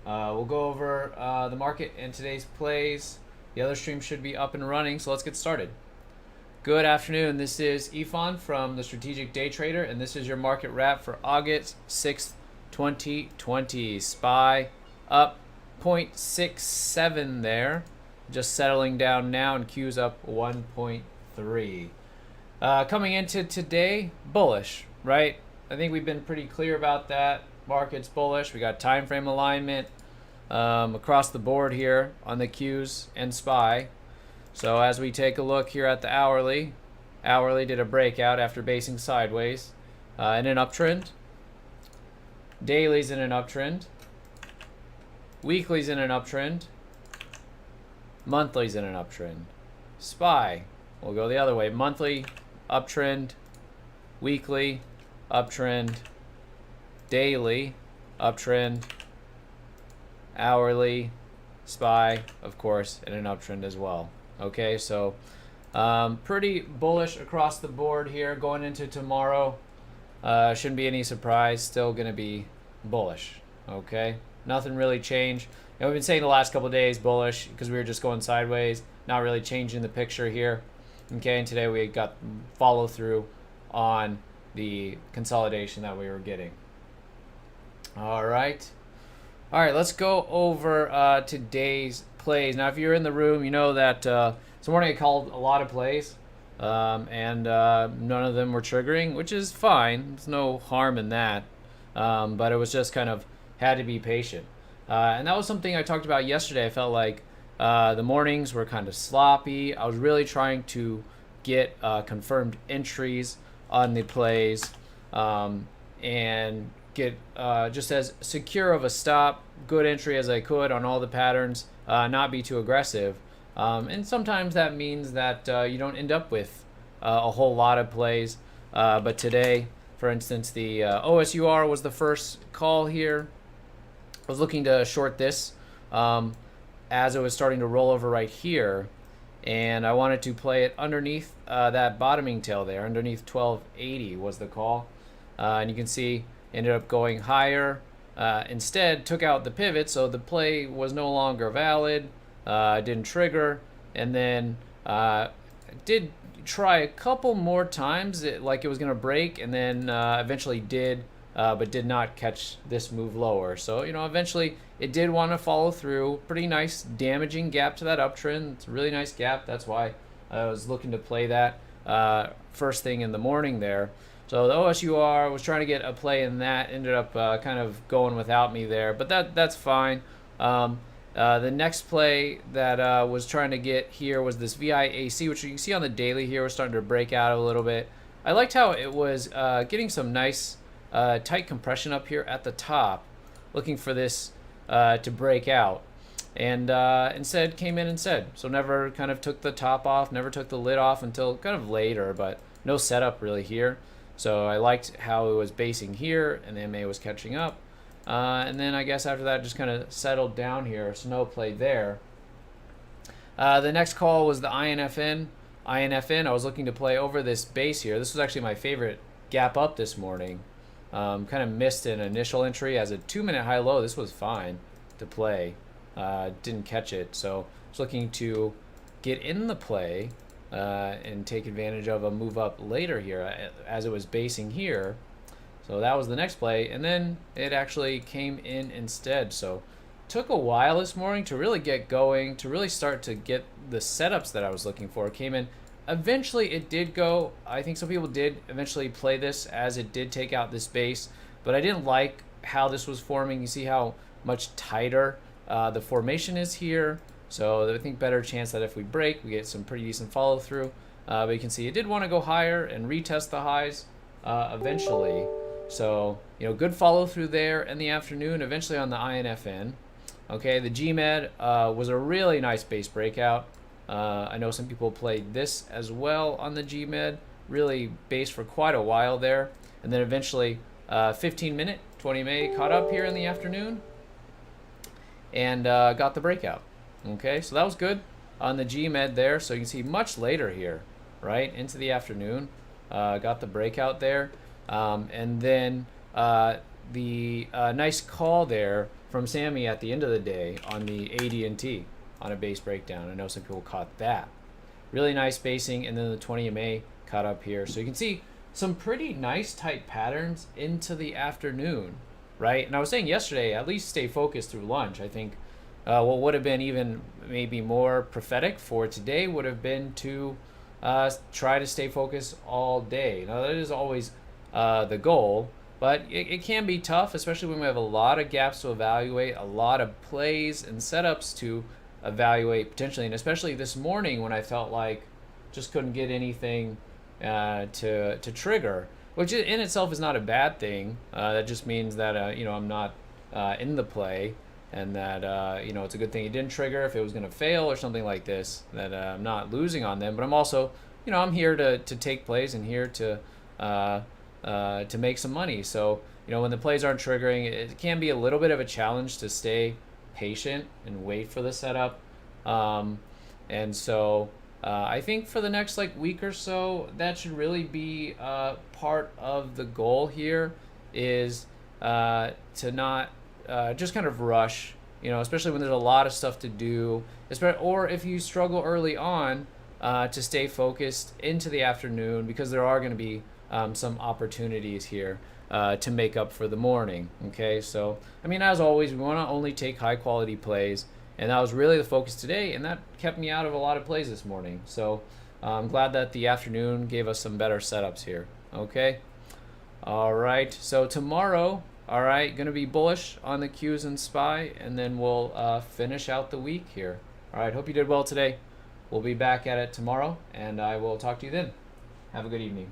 We'll go over the market and today's plays. The other stream should be up and running, so let's get started. Good afternoon. This is Ifan from the Strategic Day Trader, and this is your market wrap for August 6th, 2020. SPY up 0.67 there, just settling down now, and Q's up 1.3. Coming into today, bullish, right? I think we've been pretty clear about that. Market's bullish. We got time frame alignment across the board here on the Qs and SPY. So as we take a look here at the hourly did a breakout after basing sideways in an uptrend. Daily's in an uptrend. Weekly's in an uptrend. Monthly's in an uptrend. SPY, we'll go the other way. Monthly, uptrend. Weekly, uptrend. Daily, uptrend. Hourly, SPY, of course, in an uptrend as well. Okay, so pretty bullish across the board here going into tomorrow. Shouldn't be any surprise. Still going to be bullish. Okay, nothing really changed. And we've been saying the last couple of days bullish because we were just going sideways, not really changing the picture here. Okay, and today we got follow through on the consolidation that we were getting. All right, let's go over today's plays. Now, if you're in the room, you know that this morning I called a lot of plays, and none of them were triggering, which is fine. There's no harm in that, but it was just kind of had to be patient. And that was something I talked about yesterday. I felt like the mornings were kind of sloppy. I was really trying to get confirmed entries on the plays and get just as secure of a stop, good entry as I could on all the patterns, not be too aggressive. And sometimes that means that you don't end up with a whole lot of plays. But today, for instance, the OSUR was the first call here. I was looking to short this as it was starting to roll over right here. And I wanted to play it underneath that bottoming tail there. Underneath 1280 was the call. And you can see ended up going higher. Instead, took out the pivot, so the play was no longer valid. Didn't trigger, and then did try a couple more times, like it was going to break, and then eventually did, but did not catch this move lower. So, eventually it did want to follow through. Pretty nice damaging gap to that uptrend. It's a really nice gap. That's why I was looking to play that first thing in the morning there. So the OSUR was trying to get a play in that, ended up kind of going without me there, but that's fine. The next play that was trying to get here was this VIAC, which you can see on the daily here. We're starting to break out a little bit. I liked how it was getting some nice tight compression up here at the top, looking for this to break out. And instead came in and said, so never kind of took the top off, never took the lid off until kind of later, but no setup really here. So I liked how it was basing here, and the MA was catching up. And then I guess after that just kind of settled down here, so no play there. The next call was the INFN. I was looking to play over this base here. This was actually my favorite gap up this morning. Kind of missed an initial entry as a 2-minute high-low. This was fine to play. Didn't catch it, so I was looking to get in the play and take advantage of a move up later here as it was basing here. So that was the next play, and then it actually came in instead. So took a while this morning to really get going, to really start to get the setups that I was looking for. It came in. Eventually it did go. I think some people did eventually play this as it did take out this base, but I didn't like how this was forming. You see how much tighter the formation is here. So I think better chance that if we break, we get some pretty decent follow through. But you can see it did want to go higher and retest the highs eventually. So, good follow through there in the afternoon, eventually on the INFN. Okay, the GMED was a really nice base breakout. I know some people played this as well on the GMED, really based for quite a while there. And then eventually 15-minute, 20 MA caught up here in the afternoon and got the breakout. Okay, so that was good on the GMED there. So you can see much later here, right, into the afternoon. Got the breakout there. And then the nice call there from Sammy at the end of the day on the AD&T on a base breakdown. I know some people caught that. Really nice spacing, and then the 20 MA caught up here. So you can see some pretty nice tight patterns into the afternoon, right? And I was saying yesterday, at least stay focused through lunch. I think what would have been even maybe more prophetic for today would have been to try to stay focused all day. Now that is always the goal, but it can be tough, especially when we have a lot of gaps to evaluate, a lot of plays and setups to evaluate potentially, and especially this morning when I felt like just couldn't get anything to trigger, which in itself is not a bad thing. That just means that I'm not in the play, and that it's a good thing it didn't trigger. If it was going to fail or something like this, that I'm not losing on them. But I'm also, I'm here to take plays and here to make some money. So when the plays aren't triggering, it can be a little bit of a challenge to stay patient and wait for the setup. And so I think for the next week or so, that should really be part of the goal here, is to not just kind of rush, especially when there's a lot of stuff to do, or if you struggle early on, to stay focused into the afternoon, because there are going to be some opportunities here to make up for the morning. Okay, so as always, we want to only take high quality plays, and that was really the focus today, and that kept me out of a lot of plays this morning. So I'm glad that the afternoon gave us some better setups here. Okay, all right, so tomorrow, all right, going to be bullish on the Qs and SPY, and then we'll finish out the week here. All right, hope you did well today. We'll be back at it tomorrow, and I will talk to you then. Have a good evening.